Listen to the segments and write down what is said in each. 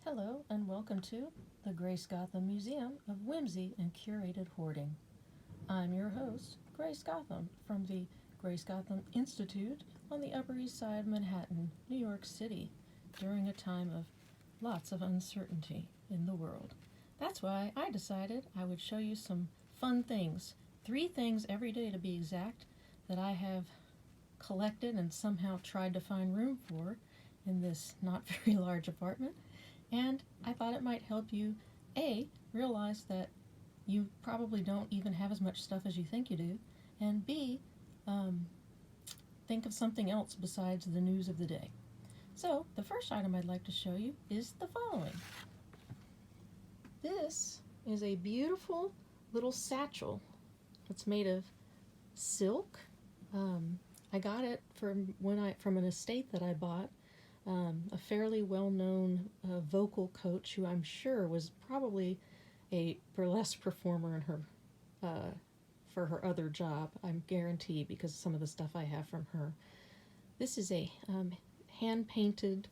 Hello and welcome to the Grace Gotham Museum of Whimsy and Curated Hoarding. I'm your host, Grace Gotham, from the Grace Gotham Institute on the Upper East Side of Manhattan, New York City, during a time of lots of uncertainty in the world. That's why I decided I would show you some fun things, 3 things every day to be exact, that I have collected and somehow tried to find room for in this not very large apartment. And I thought it might help you, A, realize that you probably don't even have as much stuff as you think you do, and B, think of something else besides the news of the day. So, the first item I'd like to show you is the following. This is a beautiful little satchel. It's made of silk. I got it from an estate that I bought. A fairly well-known vocal coach who I'm sure was probably a burlesque performer in her for her other job. I'm guaranteed because of some of the stuff I have from her. This is a hand-painted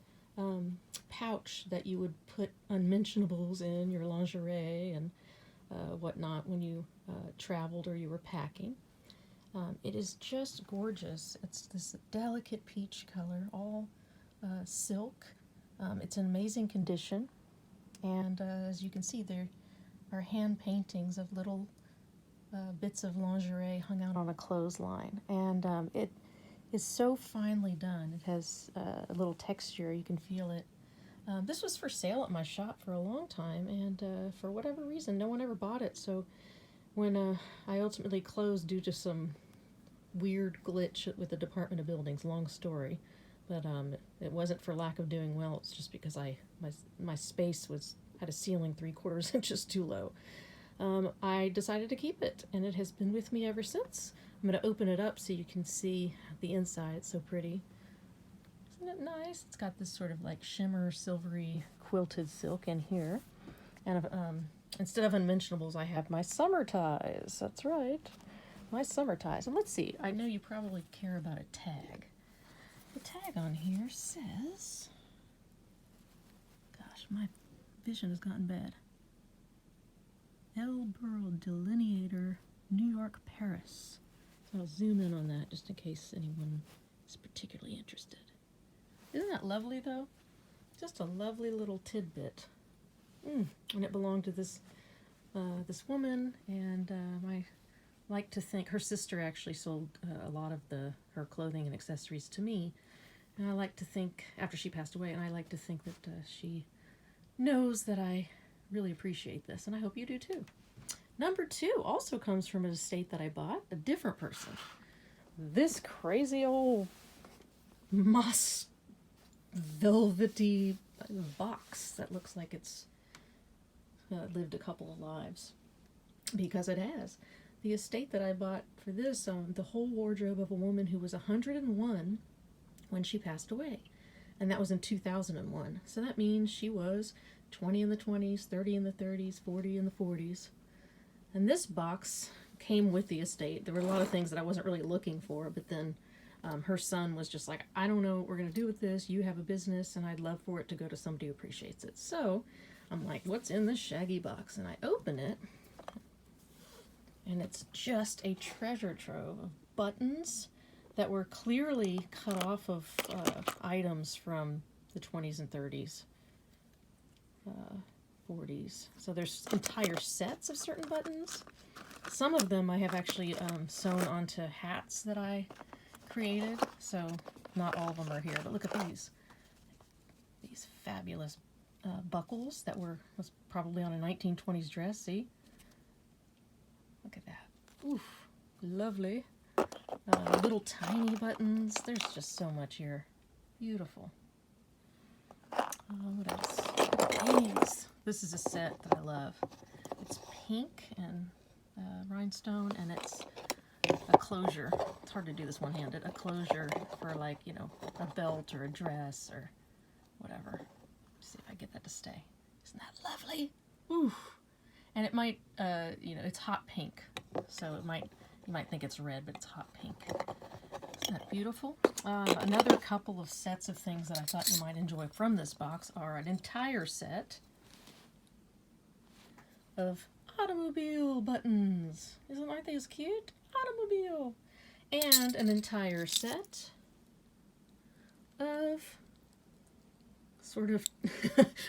pouch that you would put unmentionables in, your lingerie and whatnot when you traveled or you were packing. It is just gorgeous. It's this delicate peach color, all silk. It's in amazing condition, and as you can see, there are hand paintings of little bits of lingerie hung out on a clothesline, and it is so finely done. It has a little texture, you can feel it. This was for sale at my shop for a long time, and for whatever reason no one ever bought it, so when I ultimately closed due to some weird glitch with the Department of Buildings, long story, but it wasn't for lack of doing well. It's just because my space had a ceiling 3/4 inches too low. I decided to keep it, and it has been with me ever since. I'm going to open it up so you can see the inside. It's so pretty. Isn't it nice? It's got this sort of like shimmer, silvery, quilted silk in here. And instead of unmentionables, I have my summer ties. That's right, my summer ties. And let's see, I know you probably care about a tag. The tag on here says, gosh, my vision has gotten bad. L. Burl Delineator, New York, Paris. So I'll zoom in on that just in case anyone is particularly interested. Isn't that lovely, though? Just a lovely little tidbit. And it belonged to this woman, and I like to think her sister actually sold a lot of her clothing and accessories to me, and I like to think, after she passed away, and I like to think that she knows that I really appreciate this, and I hope you do too. Number 2 also comes from an estate that I bought, a different person. This crazy old moss velvety box that looks like it's lived a couple of lives, because it has. The estate that I bought for this, the whole wardrobe of a woman who was 101 when she passed away, and that was in 2001. So that means she was 20 in the 20s, 30 in the 30s, 40 in the 40s. And this box came with the estate. There were a lot of things that I wasn't really looking for, but then her son was just like, I don't know what we're going to do with this. You have a business, and I'd love for it to go to somebody who appreciates it. So I'm like, what's in this shaggy box? And I open it, and it's just a treasure trove of buttons that were clearly cut off of items from the 20s and 30s, 40s. So there's entire sets of certain buttons. Some of them I have actually sewn onto hats that I created, so not all of them are here, but look at these fabulous buckles that was probably on a 1920s dress. See? Look at that. Oof, lovely. Little tiny buttons. There's just so much here. Beautiful. What else? These. This is a set that I love. It's pink and rhinestone, and it's a closure. It's hard to do this one-handed. A closure for, like, you know, a belt or a dress or whatever. Let's see if I get that to stay. Isn't that lovely? Oof. And it might, it's hot pink, so you might think it's red, but it's hot pink. Isn't that beautiful? Another couple of sets of things that I thought you might enjoy from this box are an entire set of automobile buttons. Aren't they as cute? Automobile. And an entire set of sort of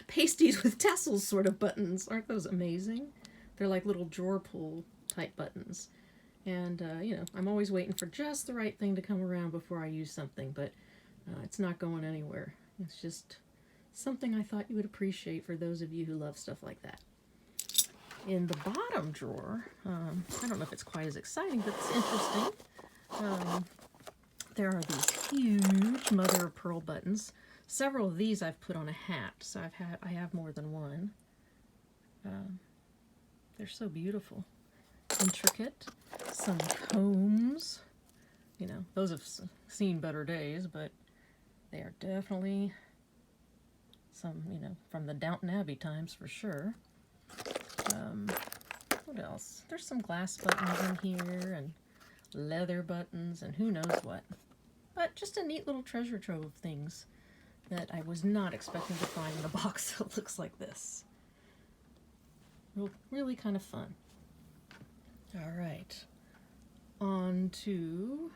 pasties with tassels sort of buttons. Aren't those amazing? They're like little drawer pull type buttons. And, you know, I'm always waiting for just the right thing to come around before I use something, but it's not going anywhere. It's just something I thought you would appreciate for those of you who love stuff like that. In the bottom drawer, I don't know if it's quite as exciting, but it's interesting. There are these huge mother of pearl buttons. Several of these I've put on a hat, so I have more than one. They're so beautiful. Intricate. Some combs. You know, those have seen better days, but they are definitely some, you know, from the Downton Abbey times for sure. What else? There's some glass buttons in here and leather buttons and who knows what. But just a neat little treasure trove of things that I was not expecting to find in a box that looks like this. Really kind of fun. All right, on to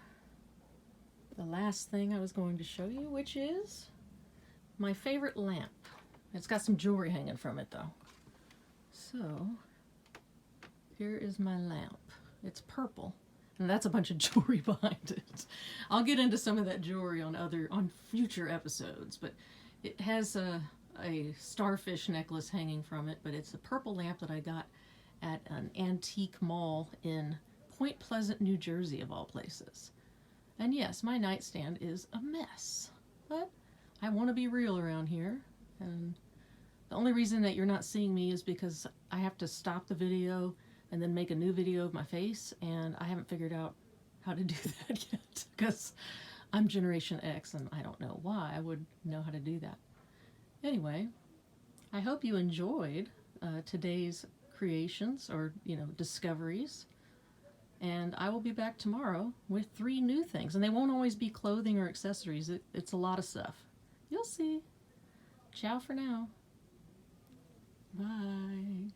the last thing I was going to show you, which is my favorite lamp. It's got some jewelry hanging from it though. So here is my lamp. It's purple, and that's a bunch of jewelry behind it. I'll get into some of that jewelry on future episodes, but it has a starfish necklace hanging from it, but it's a purple lamp that I got at an antique mall in Point Pleasant, New Jersey, of all places. And yes, my nightstand is a mess, but I want to be real around here, and the only reason that you're not seeing me is because I have to stop the video and then make a new video of my face, and I haven't figured out how to do that yet, because I'm Generation X, and I don't know why I would know how to do that. Anyway, I hope you enjoyed today's creations, or, you know, discoveries. And I will be back tomorrow with 3 new things. And they won't always be clothing or accessories. It's a lot of stuff. You'll see. Ciao for now. Bye.